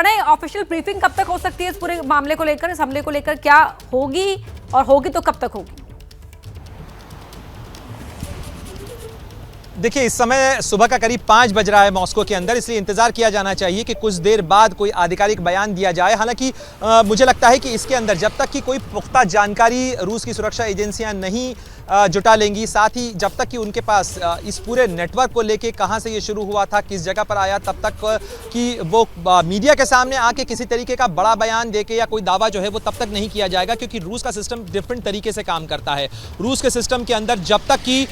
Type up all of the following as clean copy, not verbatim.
Pranay, official briefing कब तक हो सकती है इस पूरे मामले को लेकर, इस हमले को लेकर? क्या होगी और होगी तो कब तक होगी? देखिए, इस समय सुबह का करीब 5 बज रहा है मॉस्को के अंदर, इसलिए इंतजार किया जाना चाहिए कि कुछ देर बाद कोई आधिकारिक बयान दिया जाए। हालांकि मुझे लगता है कि इसके अंदर जब तक कि कोई पुख्ता जानकारी रूस की सुरक्षा एजेंसियां नहीं जुटा लेंगी, साथ ही जब तक कि उनके पास इस पूरे नेटवर्क को लेके कहां से ये शुरू हुआ था, किस जगह पर आया, तब तक कि वो मीडिया के सामने आके किसी तरीके का बड़ा बयान देके या कोई दावा जो है वो तब तक नहीं किया जाएगा, क्योंकि रूस का सिस्टम डिफरेंट तरीके से काम करता है। रूस के सिस्टम के अंदर जब तक कि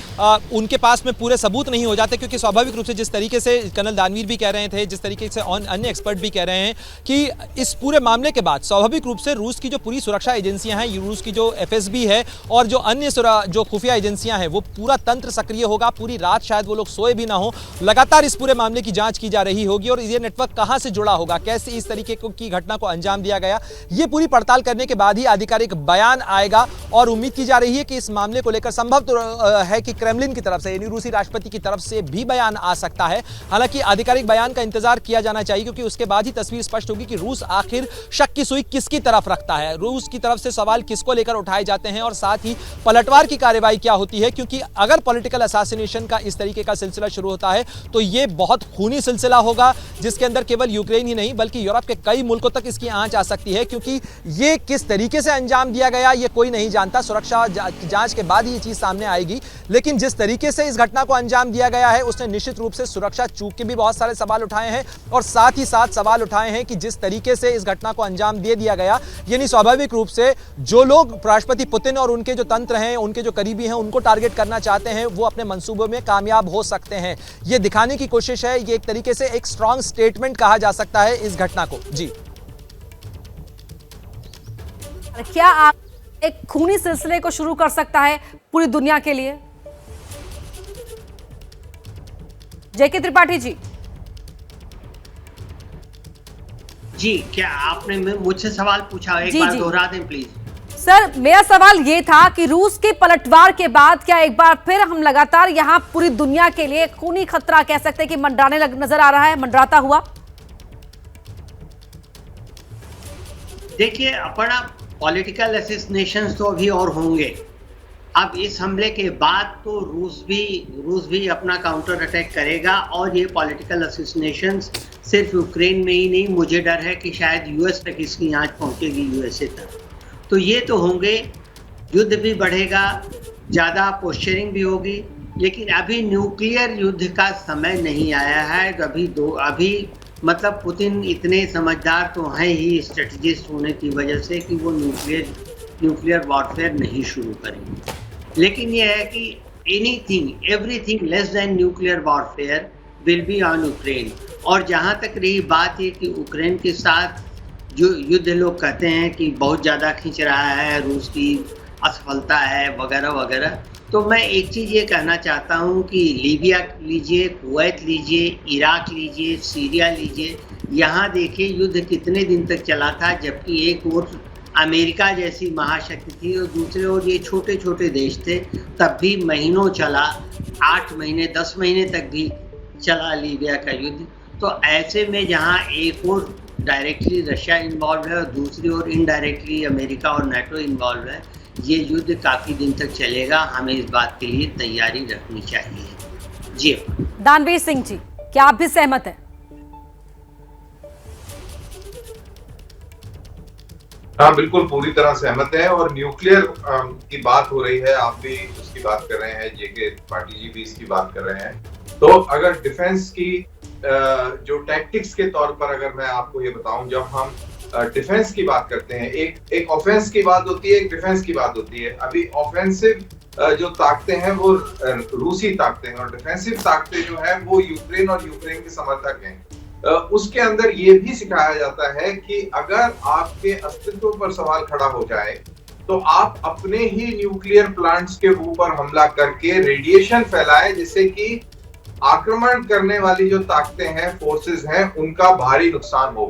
उनके पास में पूरे सबूत नहीं हो जाते, क्योंकि स्वाभाविक रूप से जिस तरीके से कर्नल दानवीर भी कह रहे थे, जिस तरीके से अन्य एक्सपर्ट भी कह रहे हैं कि इस पूरे मामले के बाद स्वाभाविक रूप से रूस की जो पूरी सुरक्षा एजेंसियां हैं, रूस की जो एफएसबी है और जो अन्य जो खुफिया एजेंसियां हैं, वो पूरा तंत्र सक्रिय होगा। पूरी रात शायद वो लोग सोए भी ना हो, लगातार इस पूरे मामले की जांच की जा रही होगी और ये नेटवर्क कहां से जुड़ा होगा, कैसे इस तरीके की घटना को अंजाम दिया गया, ये पूरी पड़ताल करने के बाद ही आधिकारिक बयान आएगा। और उम्मीद की जा रही है कि इस मामले को लेकर संभव तो है कि क्रेमलिन की तरफ से, यानी रूसी राष्ट्रपति की तरफ से भी बयान आ सकता है। हालांकि आधिकारिक बयान का इंतजार किया जाना चाहिए, क्योंकि उसके बाद ही तस्वीर स्पष्ट होगी कि रूस आखिर शक की सुई किसकी तरफ रखता है, रूस की तरफ से सवाल किसको लेकर उठाए जाते हैं और साथ ही पलटवार की कार्रवाई क्या होती है। क्योंकि अगर पॉलिटिकल असैसिनेशन का इस तरीके का सिलसिला शुरू होता है तो यह बहुत खूनी सिलसिला होगा, जिसके अंदर केवल यूक्रेन ही नहीं बल्कि यूरोप के कई मुल्कों तक इसकी आंच आ सकती है। क्योंकि यह किस तरीके से अंजाम दिया गया यह कोई नहीं जानता, सुरक्षा जांच के बाद ही ये चीज सामने आएगी। लेकिन जिस तरीके से इस घटना को अंजाम दिया गया है उसने निश्चित रूप से सुरक्षा चूक के भी बहुत सारे सवाल उठाए हैं और साथ ही साथ सवाल उठाए हैं कि जिस तरीके से इस घटना को अंजाम दे दिया गया, यानी स्वाभाविक रूप से जो लोग राष्ट्रपति पुतिन और उनके जो तंत्र हैं, उनके जो करीबी हैं, उनको टारगेट करना चाहते हैं, वो अपने मंसूबों में कामयाब हो सकते हैं। ये दिखाने की कोशिश है, ये एक तरीके से एक स्ट्रॉन्ग स्टेटमेंट कहा जा सकता है इस घटना को। जी, क्या आप एक खूनी सिलसिले को शुरू कर सकता है पूरी दुनिया के लिए? जेके त्रिपाठी जी। जी, क्या आपने मुझसे सवाल पूछा? एक बार दोहरा दें प्लीज। सर, मेरा सवाल ये था कि रूस के पलटवार के बाद क्या एक बार फिर हम लगातार यहां पूरी दुनिया के लिए खूनी खतरा कह सकते हैं कि मंडराने नजर आ रहा है, मंडराता हुआ? देखिए, अपना पॉलिटिकल असैसिनेशंस तो अभी और होंगे। अब इस हमले के बाद तो रूस भी अपना काउंटर अटैक करेगा और ये पॉलिटिकल असैसिनेशंस सिर्फ यूक्रेन में ही नहीं, मुझे डर है कि शायद यूएस तक इसकी आंच पहुंचेगी, यूएसए तक। तो ये तो होंगे, युद्ध भी बढ़ेगा, ज़्यादा पोस्चरिंग भी होगी, लेकिन अभी न्यूक्लियर युद्ध का समय नहीं आया है। अभी मतलब पुतिन इतने समझदार तो हैं ही स्ट्रेटजिस्ट होने की वजह से कि वो न्यूक्लियर वॉरफेयर नहीं शुरू करेंगे। लेकिन ये है कि everything less than nuclear warfare will be on Ukraine. और जहाँ तक रही बात ये कि यूक्रेन के साथ जो युद्ध लोग कहते हैं कि बहुत ज़्यादा खींच रहा है, रूस की असफलता है वगैरह वगैरह, तो मैं एक चीज़ ये कहना चाहता हूँ कि लीबिया लीजिए, कुवैत लीजिए, इराक लीजिए, सीरिया लीजिए, यहाँ देखिए युद्ध कितने दिन तक चला था, जबकि एक ओर अमेरिका जैसी महाशक्ति थी और दूसरे ओर ये छोटे छोटे देश थे, तब भी महीनों चला, 8 महीने 10 महीने तक भी चला लीबिया का युद्ध। तो ऐसे में जहाँ एक ओर डायरेक्टली रशिया इन्वॉल्व है और दूसरी ओर इनडायरेक्टली अमेरिका और नाटो इन्वॉल्व है, ये युद्ध काफ़ी दिन तक चलेगा। हमें इस बात के लिए तैयारी रखनी चाहिए। जी दानवीर सिंह जी, क्या आप भी सहमत हैं? हाँ, बिल्कुल पूरी तरह सहमत है। और न्यूक्लियर की बात हो रही है, आप भी उसकी बात कर रहे हैं, जेके त्रिपाठी जी भी इसकी बात कर रहे हैं। तो अगर डिफेंस की जो टैक्टिक्स के तौर पर अगर मैं आपको ये बताऊं, जब हम डिफेंस की बात करते हैं, एक ऑफेंस की बात होती है, एक डिफेंस की बात होती है। अभी ऑफेंसिव जो ताकतें हैं वो रूसी ताकतें हैं और डिफेंसिव ताकतें जो है वो यूक्रेन और यूक्रेन के समर्थक हैं। उसके अंदर ये भी सिखाया जाता है कि अगर आपके अस्तित्व पर सवाल खड़ा हो जाए तो आप अपने ही न्यूक्लियर प्लांट्स के ऊपर हमला करके रेडिएशन फैलाएं, जिससे कि आक्रमण करने वाली जो ताकतें हैं, फोर्सेस हैं, उनका भारी नुकसान हो।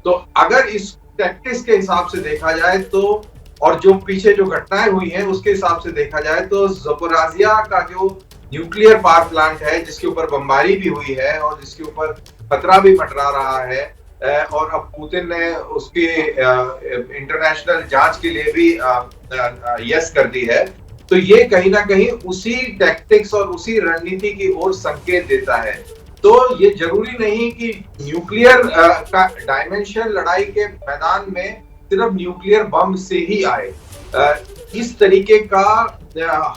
तो अगर इस टैक्टिक्स के हिसाब से देखा जाए तो, और जो पीछे जो घटनाएं हुई हैं उसके हिसाब से देखा जाए तो, ज़पोरिज़िया का जो न्यूक्लियर पावर प्लांट है जिसके ऊपर बमबारी भी हुई है और जिसके ऊपर खतरा भी मंडरा रहा है, और अब पुतिन ने उसकी इंटरनेशनल जांच के लिए भी यस कर दी है, तो ये कहीं ना कहीं उसी टैक्टिक्स और उसी रणनीति की ओर संकेत देता है। तो ये जरूरी नहीं कि न्यूक्लियर का डायमेंशन लड़ाई के मैदान में सिर्फ न्यूक्लियर बम से ही आए। इस तरीके का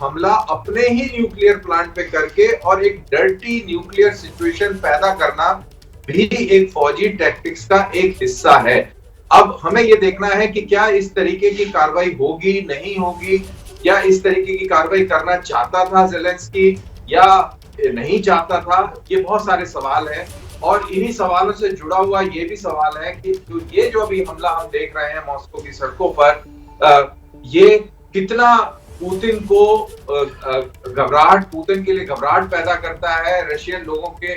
हमला अपने ही न्यूक्लियर प्लांट पे करके और एक डर्टी न्यूक्लियर सिचुएशन पैदा करना भी एक फौजी टैक्टिक्स का एक हिस्सा है। अब हमें ये देखना है कि क्या इस तरीके की कार्रवाई होगी, नहीं होगी, या इस तरीके की कार्रवाई करना चाहता था ज़ेलेंस्की या नहीं चाहता था। ये बहुत सारे सवाल हैं और इन्हीं सवालों से जुड़ा हुआ ये भी सवाल है कि ये जो अभी हमला हम देख रहे हैं मॉस्को की सड़कों पर, ये कितना पुतिन को घबराहट, पुतिन के लिए घबराहट पैदा करता है, रशियन लोगों के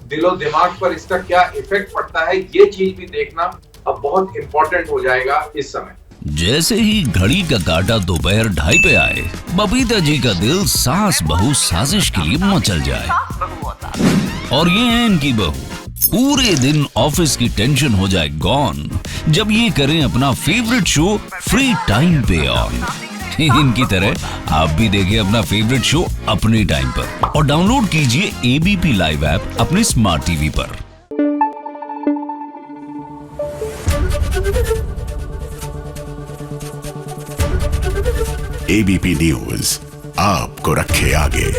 दिलो दिमाग पर इसका क्या इफेक्ट पड़ता है, ये चीज भी देखना अब बहुत इंपॉर्टेंट हो जाएगा इस समय। जैसे ही घड़ी का काटा दोपहर 2:30 पे आए, बबीता जी का दिल सास बहू साजिश के लिए मचल जाए। और ये है इनकी बहू, पूरे दिन ऑफिस की टेंशन हो जाए गॉन जब ये करें अपना फेवरेट शो फ्री टाइम पे ऑन। इनकी तरह आप भी देखिए अपना फेवरेट शो अपने टाइम पर और डाउनलोड कीजिए एबीपी लाइव ऐप अपने स्मार्ट टीवी पर। एबीपी न्यूज आपको रखे आगे।